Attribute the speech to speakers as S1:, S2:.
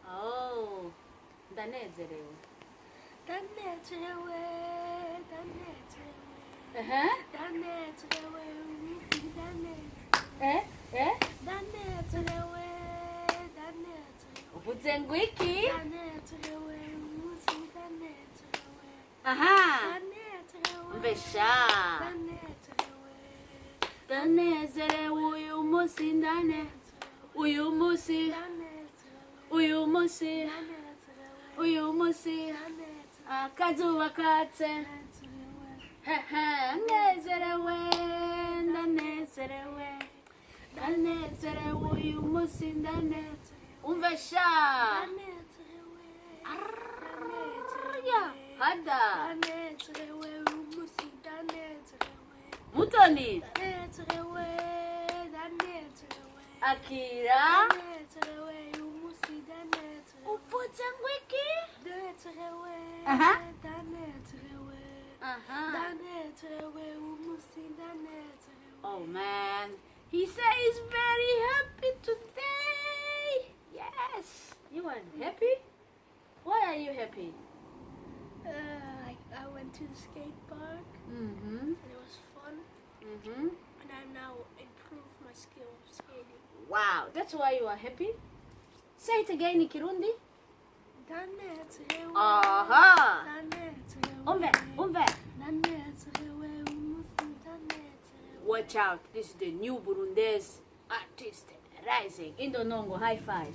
S1: Oh, Ndanezerewe.
S2: Ndanezerewe,
S1: Ndanezerewe uvuze ngo iki? Aha, umvesha. Ndanezerewe uyu musi uyu musi akazuba katse. Ndanezerewe uyu musi umvesha. Hada Mutoni Akira uvuze ngo iki? Aha. Oh man, he says he's very happy today. Yes, you are happy? Why are you happy?
S2: I went to the skate park
S1: Mm-hmm.
S2: and it was fun,
S1: Mm-hmm.
S2: and I've now improved my skill of skating.
S1: Wow, that's why you are happy? Say it again in Kirundi.
S2: Ndanezerewe,
S1: Aha.
S2: ndanezerewe,
S1: Umve.
S2: ndanezerewe, ndanezerewe.
S1: Watch out, this is the new Burundian artist rising. Indonongo, high five.